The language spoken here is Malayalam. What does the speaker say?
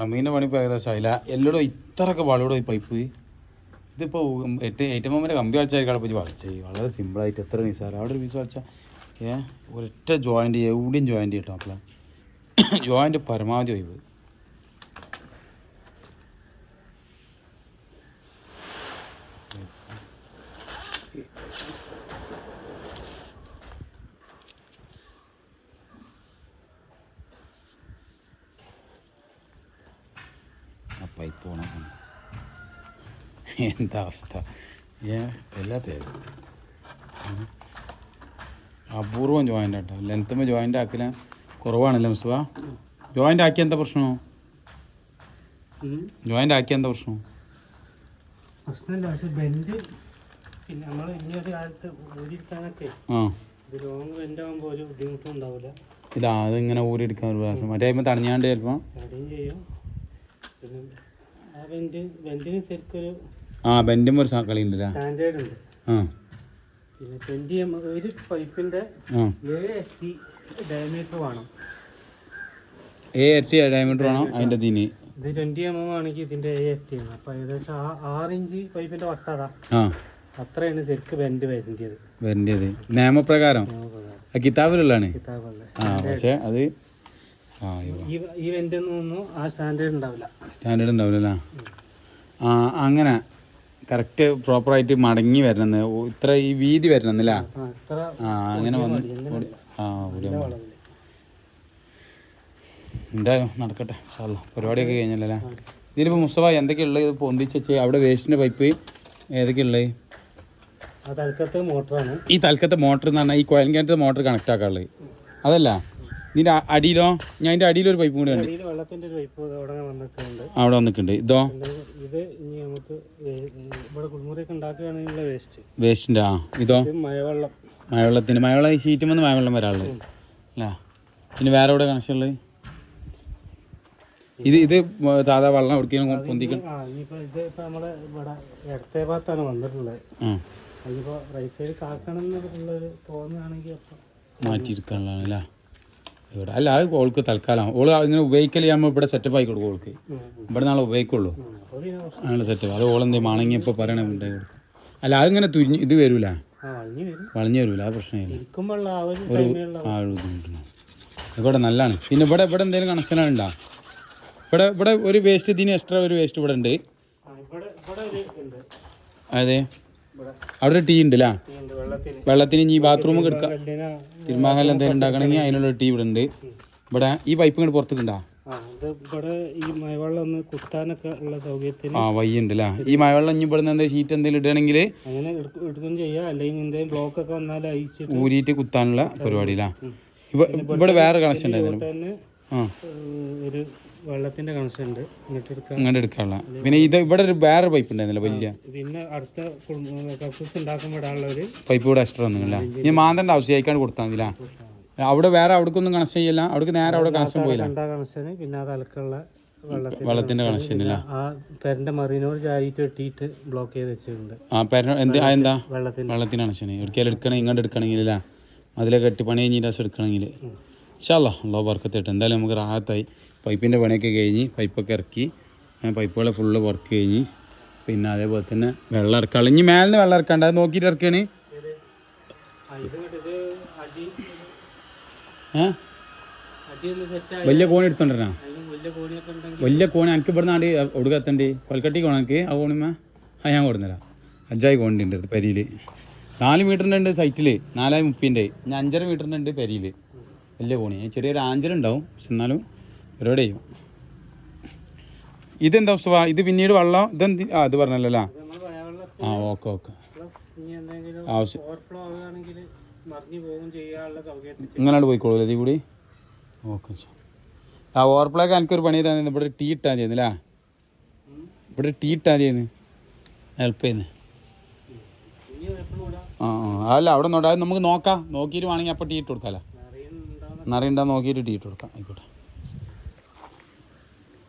പ്ലംബിങ്ങിൻ്റെ പണി ഇപ്പോൾ ഏകദേശം ആയില്ല. എല്ലായിടും ഇത്രയൊക്കെ വളയോടെ ഈ പൈപ്പ് ഇതിപ്പോൾ 8 mm കമ്പി വലിച്ചായിരിക്കും കളിപ്പിച്ച് വലിച്ചേ. വളരെ സിമ്പിളായിട്ട് എത്ര നിസ്സാരം. അവിടെ ഒരു പീസ് വലിച്ചാൽ ഒരൊറ്റ ജോയിൻ്റ് എവിടെയും ജോയിൻ്റ് കിട്ടും. അപ്പോൾ ജോയിൻ്റ് പരമാവധി ഒഴിവ്. പൈപ്പ് പോകണം. എന്താ അവസ്ഥ എല്ലാത്തേത് അപൂർവം ജോയിൻ്റ് ആട്ടോ. ലെങ്ത്തുമ്പോൾ ജോയിൻ്റ് ആക്കില്ല കുറവാണല്ലോ മുസ്തഫ. ജോയിൻ്റ് ആക്കിയ എന്താ പ്രശ്നമോ? ജോയിൻ്റ് ആക്കിയ എന്താ പ്രശ്നം? പ്രശ്നമില്ല, പക്ഷെ ബെൻഡ് പിന്നെ നമ്മൾ ഇനിയൊരു കാലത്ത് ഊരിയിരിക്കാനൊക്കെ ലോങ് ബെൻഡ് ആകുമ്പോൾ ഒരു ബുദ്ധിമുട്ടും ഉണ്ടാവില്ല. ഇതാ അതിങ്ങനെ ഊരിയെടുക്കാൻ ഒരു പ്രാവശ്യം മറ്റേ ആകുമ്പോൾ തടഞ്ഞാണ്ട് ചിലപ്പോൾ തടയും ചെയ്യും. പിന്നെ ആ ബെൻഡിന് ശരിക്കൊരു ബെൻഡും ഒരു കളി ഉണ്ടല്ലേ, സ്റ്റാൻഡേർഡ് ഉണ്ട്. പിന്നെ 20 mm ഒരു പൈപ്പിൻ്റെ 7 HT ഡയമീറ്റർ വേണം. 7 HT ഡയമീറ്റർ വേണം അതിൻ്റെ ഇതിന്. ഇത് 20 mm ആണെങ്കിൽ ഇതിൻ്റെ 7 HT ആണ്. അപ്പോൾ ഏകദേശം 6 ഇഞ്ച് പൈപ്പിൻ്റെ വട്ടതാ അത്രയാണ് ശരിക്കും ബെൻഡ് വരേണ്ടത് നിയമപ്രകാരം. കിതാബിലുള്ളതാണ്. പക്ഷേ അത് ഈ ബെൻഡ് ഒന്നും ആ സ്റ്റാൻഡേർഡ് ഉണ്ടാവില്ല. അങ്ങനെ കറക്റ്റ് പ്രോപ്പറായിട്ട് മടങ്ങി വരണം. ഇത്ര ഈ വീതി വരണമെന്നില്ല. അങ്ങനെ വന്ന് എന്തായാലും നടക്കട്ടെ. പരിപാടിയൊക്കെ കഴിഞ്ഞല്ലേ. ഇതിലിപ്പോൾ മുസ്തഫ എന്തൊക്കെയുള്ളത്? ഇത് പൊന്തിച്ച് വെച്ച് അവിടെ വേസ്റ്റിൻ്റെ പൈപ്പ് ഏതൊക്കെയുള്ളത്? ഈ തൽക്കത്തെ മോട്ടർ എന്ന് പറഞ്ഞാൽ ഈ കോയലിൻ്റെ മോട്ടർ കണക്ട് ആക്കാനുള്ളത് അതല്ല. ഇതിൻ്റെ അടിയിലോ? ഞാൻ അതിൻ്റെ അടിയിലൊരു പൈപ്പ് കൂടി ഉണ്ട്. അവിടെ വന്നിട്ടുണ്ട്. ഇതോ വേസ്റ്റിൻ്റെ. ഇതോ മഴവെള്ളത്തിൻ്റെ. മഴവെള്ളം ഈ ഷീറ്റും വന്ന് മഴവെള്ളം വരാനുള്ളത് അല്ല. പിന്നെ വേറെ എവിടെ കണക്ഷൻ ഉള്ളത്? ഇത് സാധാ വെള്ളം എവിടേക്കും പൊന്തിക്കണം. മാറ്റിയെടുക്കാനുള്ളതാണല്ലേ ഇവിടെ. അല്ല അത് ഓൾക്ക് തൽക്കാലം ഓള് ഇങ്ങനെ ഉപയോഗിക്കൽ ചെയ്യുമ്പോൾ ഇവിടെ സെറ്റപ്പ് ആയി കൊടുക്കും. ഓൾക്ക് ഇവിടെ നാളെ ഉപയോഗിക്കുള്ളൂ അങ്ങനെ സെറ്റപ്പ്. അത് ഓളെന്തേ മാണങ്ങിയപ്പോൾ പറയണേ ഉണ്ടായി കൊടുക്കും. അല്ല അതിങ്ങനെ ഇത് വരൂല, വളഞ്ഞു വരൂല. ആ പ്രശ്നമില്ല. ഒരു ബുദ്ധിമുട്ടുണ്ട്. ഇവിടെ നല്ലതാണ്. പിന്നെ ഇവിടെ എന്തെങ്കിലും കണക്ഷനുണ്ടോ? ഇവിടെ ഒരു വേസ്റ്റ് ഇതിന് എക്സ്ട്രാ ഒരു വേസ്റ്റ് ഇവിടെ ഉണ്ട്. അതെ അവിടെ ഒരു ടീ ഉണ്ട് അല്ലേ? വെള്ളത്തിന് ഇനി ബാത്റൂമൊക്കെ എടുക്കാം, തിരുമാകൽ എന്തെങ്കിലും ഉണ്ടാക്കണമെങ്കിൽ അതിനുള്ള ടീ ഇവിടെ ഉണ്ട്. ഇവിടെ ഈ പൈപ്പ് ഇങ്ങോട്ട് പുറത്തേക്കുണ്ടാ വയ്യ ഉണ്ട് അല്ലേ? ഈ മഴവെള്ളം ഇനി ഇവിടെ നിന്ന് ഷീറ്റ് എന്തെങ്കിലും ഇടുകയാണെങ്കിൽ ഊരിയിട്ട് കുത്താനുള്ള പരിപാടിയില്ല. ഇവിടെ വേറെ കണക്ഷൻ ഉണ്ടായിരുന്നു. വെള്ളത്തിന്റെ കണക്ഷൻ ഉണ്ട് ഇങ്ങോട്ട് എടുക്കാനുള്ള. പിന്നെ ഇത് ഇവിടെ ഒരു വേറെ പൈപ്പ് ഉണ്ടായിരുന്നില്ല വലിയ. പിന്നെ അടുത്ത ഉണ്ടാക്കുമ്പോഴുള്ള ഒരു പൈപ്പ് കൂടെ എക്സ്ട്രാ ഒന്നുമില്ല. ഇനി മാന്തേണ്ട ആവശ്യം ആയിക്കാണ്ട് കൊടുത്താൽ മതില്ല. അവിടെ വേറെ അവിടേക്കൊന്നും കണക്ഷൻ ചെയ്യില്ല. അവിടെ നേരെ അവിടെ കണക്ഷൻ പോയില്ല. പിന്നെ അത് അലക്കുള്ള വെള്ളത്തിന്റെ കണക്ഷൻ ഇല്ല. ആ പെരന്റെ മറിനോട് ചാരിയിട്ട് വെട്ടിയിട്ട് ബ്ലോക്ക് ചെയ്ത് വെച്ചിട്ടുണ്ട്. എന്താ വെള്ളത്തിന് കണക്ഷൻ ഒരിക്കലും എടുക്കണം. ഇങ്ങോട്ട് എടുക്കണമെങ്കിലല്ല അതിലെ കെട്ടി പണി കഴിഞ്ഞിട്ട് എടുക്കണമെങ്കിൽ ഇൻഷാ അല്ലാഹ് അല്ലാഹു ബർക്കത്ത്. എന്തായാലും നമുക്ക് റാഹത്തായി. പൈപ്പിൻ്റെ പണിയൊക്കെ കഴിഞ്ഞ് പൈപ്പൊക്കെ ഇറക്കി പൈപ്പുകളെ ഫുള്ള് വർക്ക് കഴിഞ്ഞ് പിന്നെ അതേപോലെ തന്നെ വെള്ളം ഇറക്കാം. ഇനി മേലിന്ന് വെള്ളം ഇറക്കാണ്ട് അത് നോക്കിയിട്ട് ഇറക്കാണ്. വലിയ കോണി എടുത്തോണ്ടിരാ. വലിയ കോണി എനിക്ക് ഇവിടെ നാട് ഒടുക്ക എത്തണ്ടി കൊൽക്കട്ടി കോണ എനിക്ക് ആ കോണിമ്മ ഞാൻ കൊടുന്നരാം. അഞ്ചായി കോണിൻ്റെ ഉണ്ട് പെരിയിൽ. 4 മീറ്ററിൻ്റെ ഉണ്ട് സൈറ്റിൽ. 430 ഞാൻ 5.5 മീറ്ററിൻ്റെ ഉണ്ട് പെരിയിൽ. വലിയ കോണി ചെറിയൊരു ആഞ്ചലുണ്ടാവും. പക്ഷെ എന്നാലും പരിപാടി ചെയ്യും. ഇതെന്താ അവസ്ഥ? ഇത് പിന്നീട് വെള്ളം ഇതെന്ത് ഇത് പറഞ്ഞല്ലോ. ഓക്കെ ആവശ്യം നിങ്ങളാണ്ട് പോയിക്കോളൂ ഇതിൽ കൂടി. ഓക്കെ ഓവർപ്ലേക്ക് എനിക്കൊരു പണി ചെയ്താൽ ഇവിടെ ടീ ഇട്ടാൽ ചെയ്യുന്നില്ല. ഇവിടെ ടീ ഇട്ടാൽ ചെയ്യുന്നു ഹെൽപ്പ് ചെയ്യുന്നത്. അല്ല അവിടെ നോക്കാം. നമുക്ക് നോക്കിയിട്ട് വേണമെങ്കിൽ അപ്പോൾ ടീ ഇട്ട് കൊടുക്കാമല്ലോ. നിറയുണ്ടാ നോക്കിയിട്ട് ടീ ഇട്ട് കൊടുക്കാം. ആയിക്കോട്ടെ.